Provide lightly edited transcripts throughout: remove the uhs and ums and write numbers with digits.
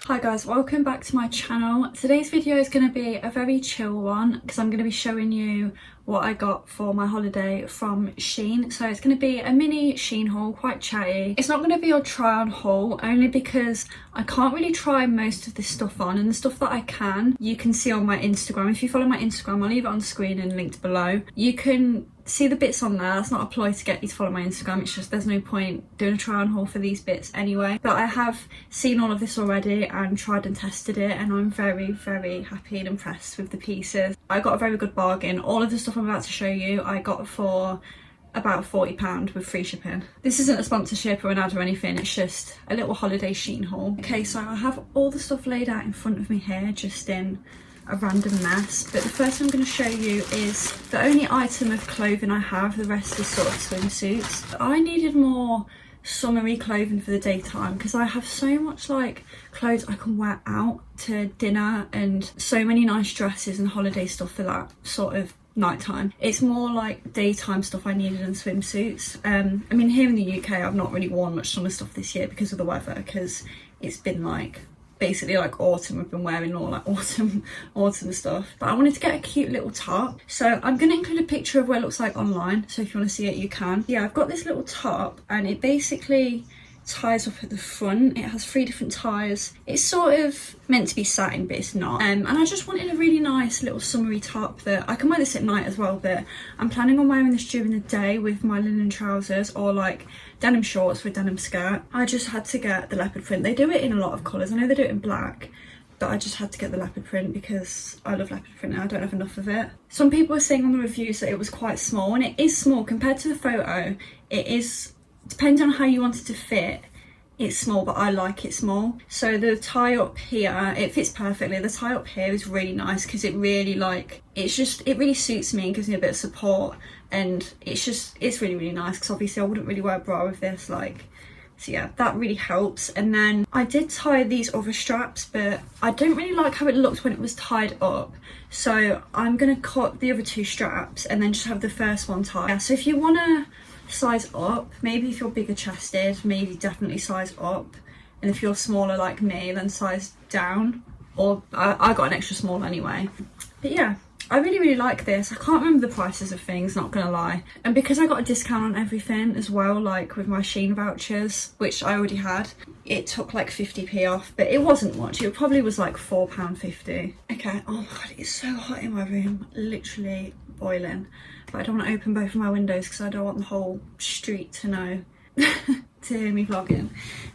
Hi guys, welcome back to my channel. Today's video is going to be a very chill one because I'm going to be showing you what I got for my holiday from Shein. So it's going to be a mini Shein haul, quite chatty. It's not going to be a try on haul only because I can't really try most of this stuff on, and the stuff that I can, you can see on my Instagram. If you follow my Instagram, I'll leave it on screen and linked below. You can see the bits on there. That's not a ploy to get you to follow my Instagram, it's just there's no point doing a try on haul for these bits anyway. But I have seen all of this already and tried and tested it, and I'm very happy and impressed with the pieces. I got a very good bargain. All of the stuff I'm about to show you I got for about £40 with free shipping. This isn't a sponsorship or an ad or anything, it's just a little holiday Shein haul. Okay, so I have all the stuff laid out in front of me here, just in a random mess, but the first I'm going to show you is the only item of clothing I have. The rest is sort of swimsuits. I needed more summery clothing for the daytime because I have so much like clothes I can wear out to dinner and so many nice dresses and holiday stuff for that sort of nighttime. It's more like daytime stuff I needed in swimsuits. I mean, here in the UK I've not really worn much summer stuff this year because of the weather, because it's been like basically like autumn. I've been wearing all like autumn stuff, but I wanted to get a cute little top, so I'm going to include a picture of what it looks like online, so if you want to see it you can. Yeah, I've got this little top and it basically ties up at the front. It has 3 different ties. It's sort of meant to be satin but it's not, and I just wanted a really nice little summery top that I can wear this at night as well, but I'm planning on wearing this during the day with my linen trousers or like denim shorts with denim skirt. I just had to get the leopard print. They do it in a lot of colours. I know they do it in black, but I just had to get the leopard print because I love leopard print and I don't have enough of it. Some people were saying on the reviews that it was quite small, and it is small compared to the photo. It is, depending on how you want it to fit, it's small, but I like it small. So the tie up here, it fits perfectly. The tie up here is really nice because it really like, it really suits me and gives me a bit of support, and it's really nice because obviously I wouldn't really wear a bra with this, like, so yeah, that really helps. And then I did tie these other straps, but I don't really like how it looked when it was tied up, so I'm gonna cut the other 2 straps and then just have the first one tied. Yeah, so if you want to size up, maybe if you're bigger chested, maybe definitely size up, and if you're smaller like me, then size down, or I got an extra small anyway. But yeah, I really like this. I can't remember the prices of things, not gonna lie, and because I got a discount on everything as well, like with my Shein vouchers, which I already had, it took like 50p off, but it wasn't much. It probably was like £4.50. Okay, oh my god, it's so hot in my room, literally boiling, but I don't want to open both of my windows because I don't want the whole street to know to hear me vlogging.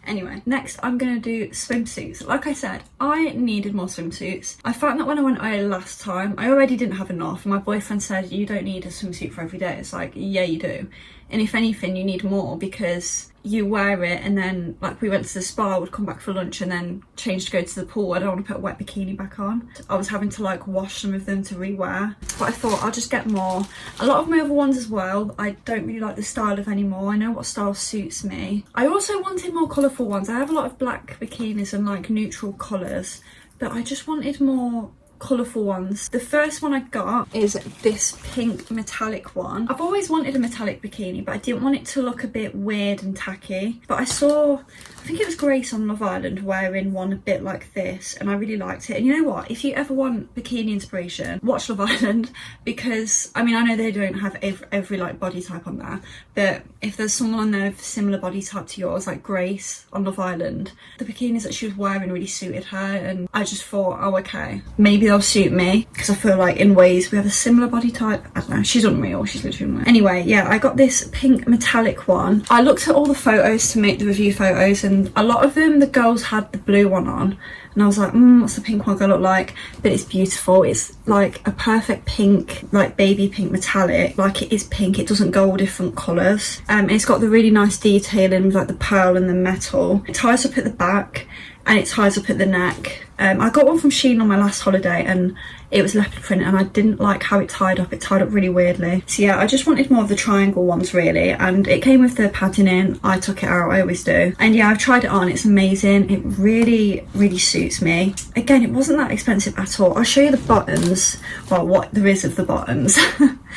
Anyway, next I'm gonna do swimsuits. Like I said, I needed more swimsuits. I found that when I went out last time, I already didn't have enough. My boyfriend said, you don't need a swimsuit for every day. It's like, yeah you do, and if anything you need more because you wear it and then, like, we went to the spa, would come back for lunch and then change to go to the pool. I don't want to put a wet bikini back on. I was having to like wash some of them to rewear, but I thought I'll just get more. A lot of my other ones as well, I don't really like the style of anymore. I know what style suits me. I also wanted more colourful ones. I have a lot of black bikinis and like neutral colours, but I just wanted more colourful ones. The first one I got is this pink metallic one. I've always wanted a metallic bikini, but I didn't want it to look a bit weird and tacky. But I saw, I think it was Grace on Love Island wearing one a bit like this, and I really liked it. And you know what, if you ever want bikini inspiration, watch Love Island, because I mean, I know they don't have every like body type on there, but if there's someone on there with a similar body type to yours, like Grace on Love Island, the bikinis that she was wearing really suited her, and I just thought, oh okay, maybe they'll suit me, because I feel like in ways we have a similar body type. I don't know, she's unreal, she's literally unreal. Anyway, yeah, I got this pink metallic one. I looked at all the photos to make the review photos, and a lot of them, the girls had the blue one on, and I was like, what's the pink one gonna look like? But it's beautiful. It's like a perfect pink, like baby pink metallic. Like, it is pink, it doesn't go all different colours. And it's got the really nice detailing with like the pearl and the metal. It ties up at the back and it ties up at the neck. I got one from Shein on my last holiday and it was leopard print, and I didn't like how it tied up. It tied up really weirdly. So yeah, I just wanted more of the triangle ones really, and it came with the padding in. I took it out, I always do. And yeah, I've tried it on, it's amazing. It really suits me. Again, it wasn't that expensive at all. I'll show you the bottoms, well, what there is of the bottoms.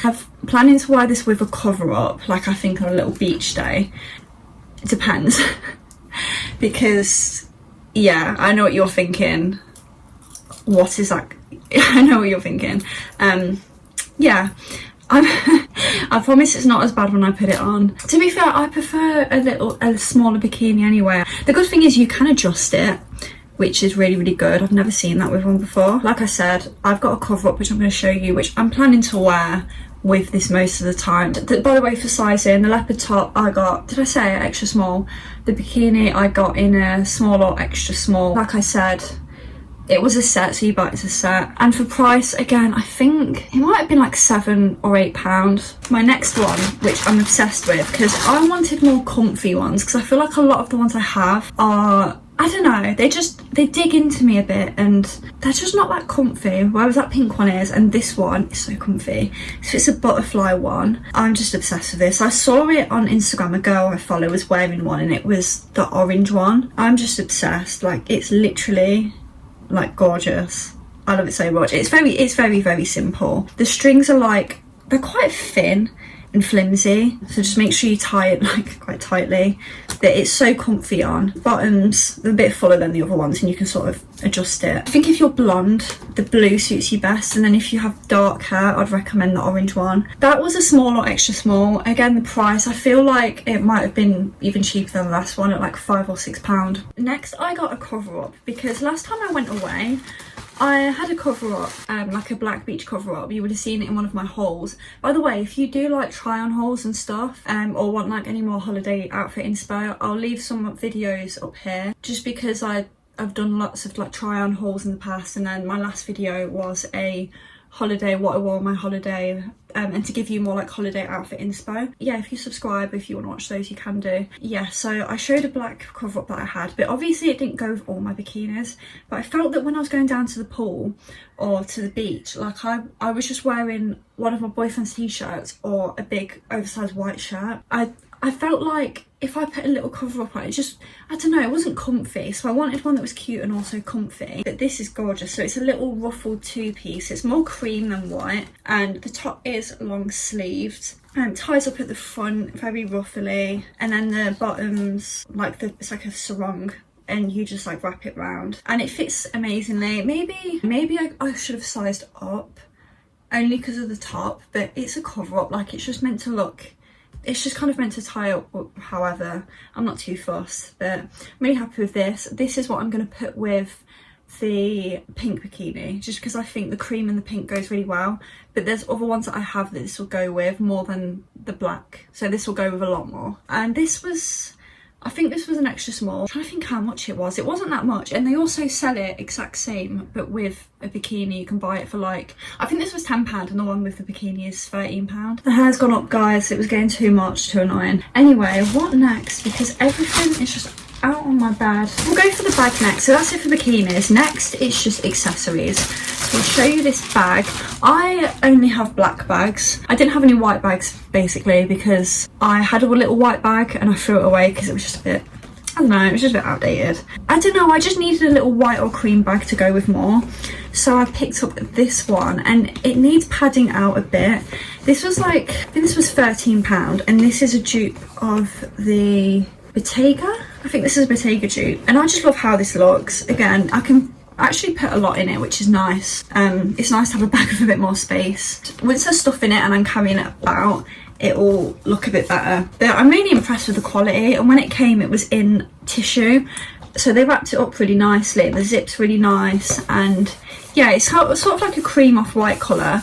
I'm planning to wear this with a Coverup, like I think on a little beach day. It depends. Because yeah, I know what you're thinking. What is that? I know what you're thinking. Yeah, I promise it's not as bad when I put it on. To be fair, I prefer a smaller bikini anyway. The good thing is you can adjust it, which is really, really good. I've never seen that with one before. Like I said, I've got a Coverup, which I'm going to show you, which I'm planning to wear with this most of the time. By the way, for sizing, the leopard top I got, did I say extra small? The bikini I got in a small or extra small. Like I said, it was a set, so you buy it as a set. And for price, again, I think it might have been like £7 or £8. My next one, which I'm obsessed with, because I wanted more comfy ones, because I feel like a lot of the ones I have are, I don't know, they dig into me a bit and they're just not that comfy, whereas that pink one is, and this one is so comfy. So it's a butterfly one. I'm just obsessed with this. I saw it on Instagram, a girl I follow was wearing one, and it was the orange one. I'm just obsessed. Like, it's literally like gorgeous. I love it so much. It's very, very simple. The strings are like, they're quite thin and flimsy, so just make sure you tie it like quite tightly. That it's so comfy on. Bottoms, they're a bit fuller than the other ones, and you can sort of adjust it. I think if you're blonde, the blue suits you best, and then if you have dark hair, I'd recommend the orange one. That was a small or extra small. Again, the price, I feel like it might have been even cheaper than the last one at like £5 or £6. Next, I got a Coverup, because last time I went away, I had a Coverup, like a black beach Coverup. You would have seen it in one of my hauls. By the way, if you do like try on hauls and stuff, or want like any more holiday outfit inspo, I'll leave some videos up here, just because I've done lots of like try on hauls in the past, and then my last video was a holiday, what I wore on my holiday, and to give you more like holiday outfit inspo. Yeah, if you subscribe, if you want to watch those, you can do. Yeah, so I showed a black Coverup that I had, but obviously it didn't go with all my bikinis. But I felt that when I was going down to the pool or to the beach, like I was just wearing one of my boyfriend's t-shirts or a big oversized white shirt. I felt like if I put a little Coverup on it, just, I don't know, it wasn't comfy. So I wanted one that was cute and also comfy. But this is gorgeous. So it's a little ruffled two-piece. It's more cream than white. And the top is long sleeved. And ties up at the front very ruffly. And then the bottoms, like it's like a sarong. And you just like wrap it round. And it fits amazingly. Maybe I should have sized up. Only because of the top. But it's a Coverup. Like, it's just meant to look... It's just kind of meant to tie up, however, I'm not too fussed, but I'm really happy with this. This is what I'm going to put with the pink bikini, just because I think the cream and the pink goes really well. But there's other ones that I have that this will go with more than the black. So this will go with a lot more. And this was, I think this was an extra small. I'm trying to think how much it was. It wasn't that much. And they also sell it exact same, but with a bikini. You can buy it for like, I think this was £10 and the one with the bikini is £13. The hair's gone up, guys. It was getting too much, too annoying. Anyway, what next? Because everything is just out on my bed. We'll go for the bag next. So that's it for bikinis. Next, it's just accessories. So I'll show you this bag. I only have black bags. I didn't have any white bags, basically, because I had a little white bag and I threw it away because it was just a bit, I don't know, it was just a bit outdated. I don't know, I just needed a little white or cream bag to go with more. So I picked up this one, and it needs padding out a bit. This was like, I think this was £13, and this is a dupe of the Bottega. I think this is a Bottega dupe, and I just love how this looks. Again, I can actually put a lot in it, which is nice. It's nice to have a bag with a bit more space. Once there's stuff in it and I'm carrying it about, it will look a bit better. But I'm really impressed with the quality, and when it came, it was in tissue, so they wrapped it up really nicely. The zip's really nice, and yeah, it's sort of like a cream off white colour,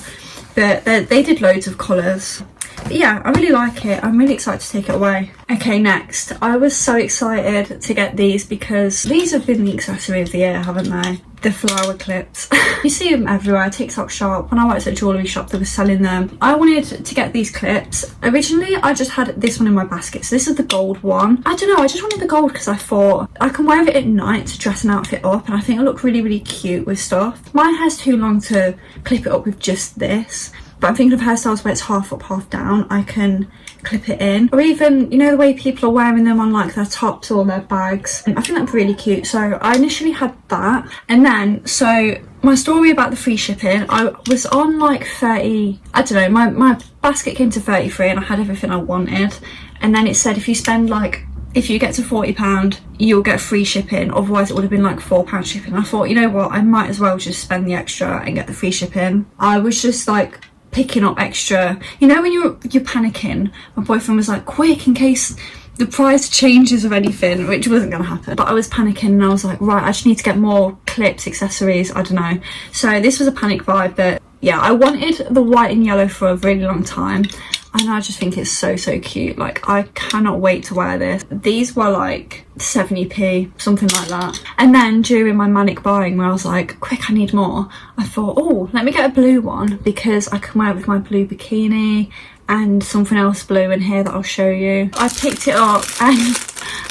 but they did loads of colours. But yeah, I really like it. I'm really excited to take it away. Okay, next, I was so excited to get these because these have been the accessory of the year, haven't they? The flower clips. You see them everywhere. TikTok shop. When I worked at a jewellery shop, they were selling them. I wanted to get these clips. Originally, I just had this one in my basket. So this is the gold one. I don't know, I just wanted the gold because I thought I can wear it at night to dress an outfit up, and I think it'll look really, really cute with stuff. My hair's too long to clip it up with just this. But I'm thinking of hairstyles where it's half up, half down. I can clip it in. Or even, you know, the way people are wearing them on like their tops or their bags. I think that's really cute. So I initially had that. And then, so my story about the free shipping, I was on like 30, I don't know, my basket came to 33 and I had everything I wanted. And then it said if you spend like if you get to £40 you'll get free shipping, otherwise it would have been like £4 shipping. I thought, you know what, I might as well just spend the extra and get the free shipping. I was just like picking up extra, you know, when you're panicking. My boyfriend was like, quick, in case the price changes of anything, which wasn't gonna happen, but I was panicking and I was like, right, I just need to get more clips, accessories, I don't know. So this was a panic buy, but yeah, I wanted the white and yellow for a really long time, and I just think it's so cute. Like, I cannot wait to wear this. These were like 70p, something like that. And then during my manic buying where I was like, quick, I need more, I thought, oh, let me get a blue one because I can wear it with my blue bikini and something else blue in here that I'll show you. I picked it up and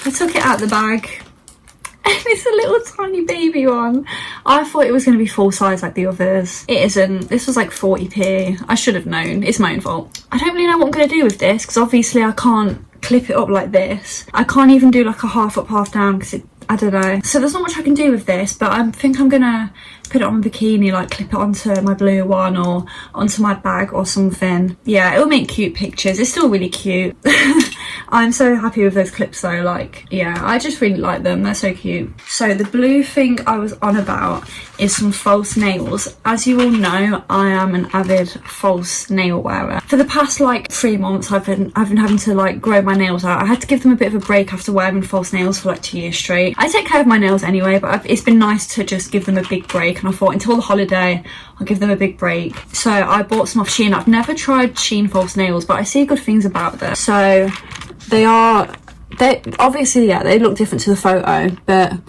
I took it out the bag. And it's a little tiny baby one. I thought it was going to be full size like the others. It isn't. This was like 40p. I should have known. It's my own fault. I don't really know what I'm going to do with this because obviously I can't clip it up like this. I can't even do like a half up, half down because I don't know. So there's not much I can do with this, but I think I'm going to put it on my bikini, like clip it onto my blue one or onto my bag or something. Yeah, it'll make cute pictures. It's still really cute. I'm so happy with those clips though. Like, yeah, I just really like them. They're so cute. So the blue thing I was on about is some false nails. As you all know, I am an avid false nail wearer. For the past like 3 months, I've been having to like grow my nails out. I had to give them a bit of a break after wearing false nails for like 2 years straight. I take care of my nails anyway, but it's been nice to just give them a big break. And I thought until the holiday, I'll give them a big break. So I bought some off Shein. I've never tried Shein false nails, but I see good things about them. So they obviously, yeah, they look different to the photo, but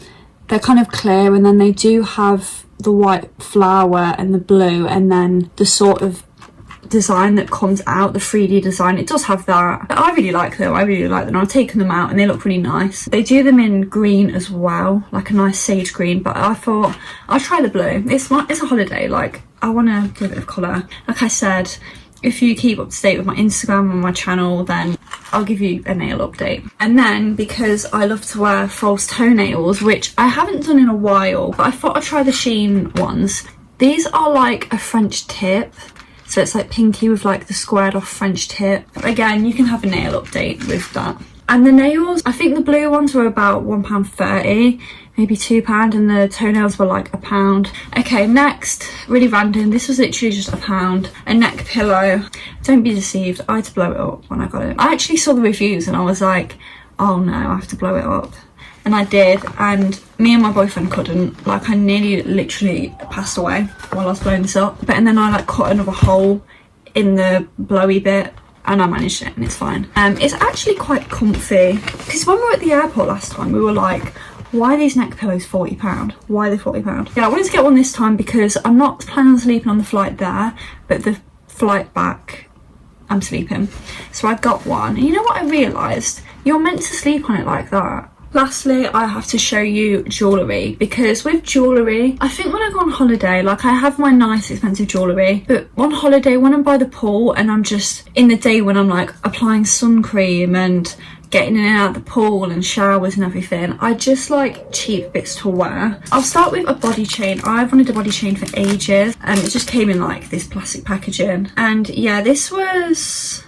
they're kind of clear, and then they do have the white flower and the blue, and then the sort of design that comes out, the 3D design, it does have that. I really like them. I've taken them out and they look really nice. They do them in green as well, like a nice sage green, but I thought I'll try the blue. It's a holiday, like I want to give it a colour. Like I said, if you keep up to date with my Instagram and my channel, then I'll give you a nail update. And then, because I love to wear false toenails, which I haven't done in a while, but I thought I'd try the Shein ones. These are like a French tip, so it's like pinky with like the squared off French tip. Again, you can have a nail update with that. And the nails, I think the blue ones were about £1.30, maybe £2, and the toenails were like £1. Okay, next, really random, this was literally just £1, a neck pillow. Don't be deceived, I had to blow it up when I got it. I actually saw the reviews and I was like, oh no, I have to blow it up. And I did, and me and my boyfriend couldn't. Like, I nearly literally passed away while I was blowing this up. But and then I like cut another hole in the blowy bit, and I managed it, and it's fine. It's actually quite comfy, because when we were at the airport last time, we were like, why are these neck pillows £40? Why are they £40? Yeah, I wanted to get one this time because I'm not planning on sleeping on the flight there, but the flight back, I'm sleeping. So I got one. And you know what I realised? You're meant to sleep on it like that. Lastly, I have to show you jewellery, because with jewellery, I think when I go on holiday, like I have my nice expensive jewellery, but on holiday when I'm by the pool and I'm just in the day when I'm like applying sun cream and getting in and out of the pool and showers and everything, I just like cheap bits to wear. I'll start with a body chain. I've wanted a body chain for ages, and it just came in like this plastic packaging. And yeah, this was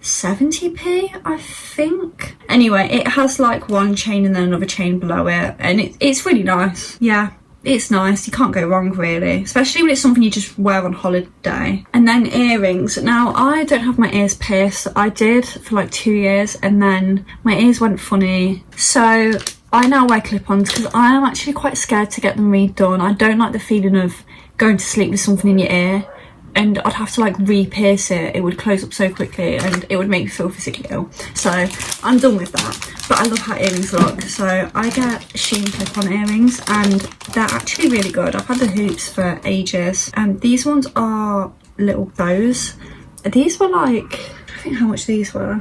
70p, I think. Anyway, it has like one chain and then another chain below it, and it's really nice. Yeah, it's nice. You can't go wrong really, especially when it's something you just wear on holiday. And then earrings. Now, I don't have my ears pierced. I did for like 2 years, and then my ears went funny, so I now wear clip-ons because I am actually quite scared to get them redone. I don't like the feeling of going to sleep with something in your ear, and I'd have to like re-pierce it. It would close up so quickly and it would make me feel physically ill. So I'm done with that. But I love how earrings look. So I get Shein clip-on earrings, and they're actually really good. I've had the hoops for ages. And these ones are little bows. These were like, I think how much these were.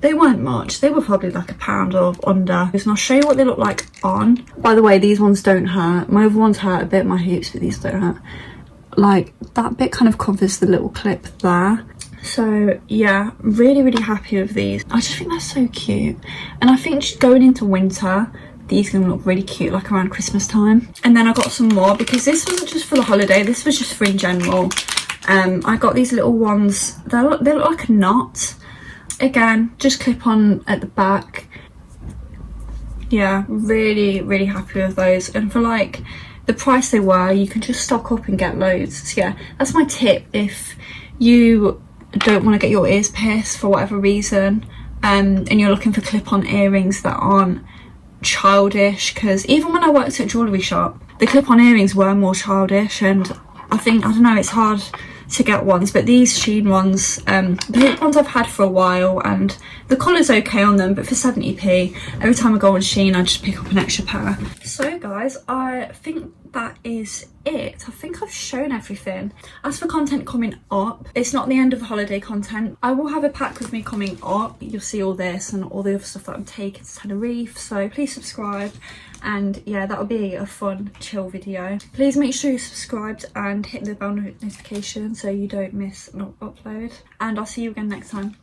They weren't much. They were probably like £1 or under. And I'll show you what they look like on. By the way, these ones don't hurt. My other ones hurt a bit, my hoops, but these don't hurt. Like that bit kind of covers the little clip there. So yeah, really happy with these. I just think they're so cute, and I think just going into winter, these are gonna look really cute like around Christmas time. And then I got some more because this wasn't just for the holiday, this was just for in general. I got these little ones. They look like a knot. Again, just clip on at the back. yeah, really happy with those. And for like the price they were, you can just stock up and get loads. So yeah, that's my tip if you don't want to get your ears pierced for whatever reason, and you're looking for clip-on earrings that aren't childish, because even when I worked at a jewellery shop, the clip-on earrings were more childish, and I don't know, it's hard to get ones, but these Shein ones, the hoop ones I've had for a while, and the colour's okay on them, but for 70p, every time I go on Shein I just pick up an extra pair. So guys, I think that is it. I think I've shown everything. As for content coming up, it's not the end of the holiday content. I will have a pack with me coming up. You'll see all this and all the other stuff that I'm taking to Tenerife, so please subscribe. And yeah, that'll be a fun chill video. Please make sure you're subscribed and hit the bell notification so you don't miss an upload, and I'll see you again next time.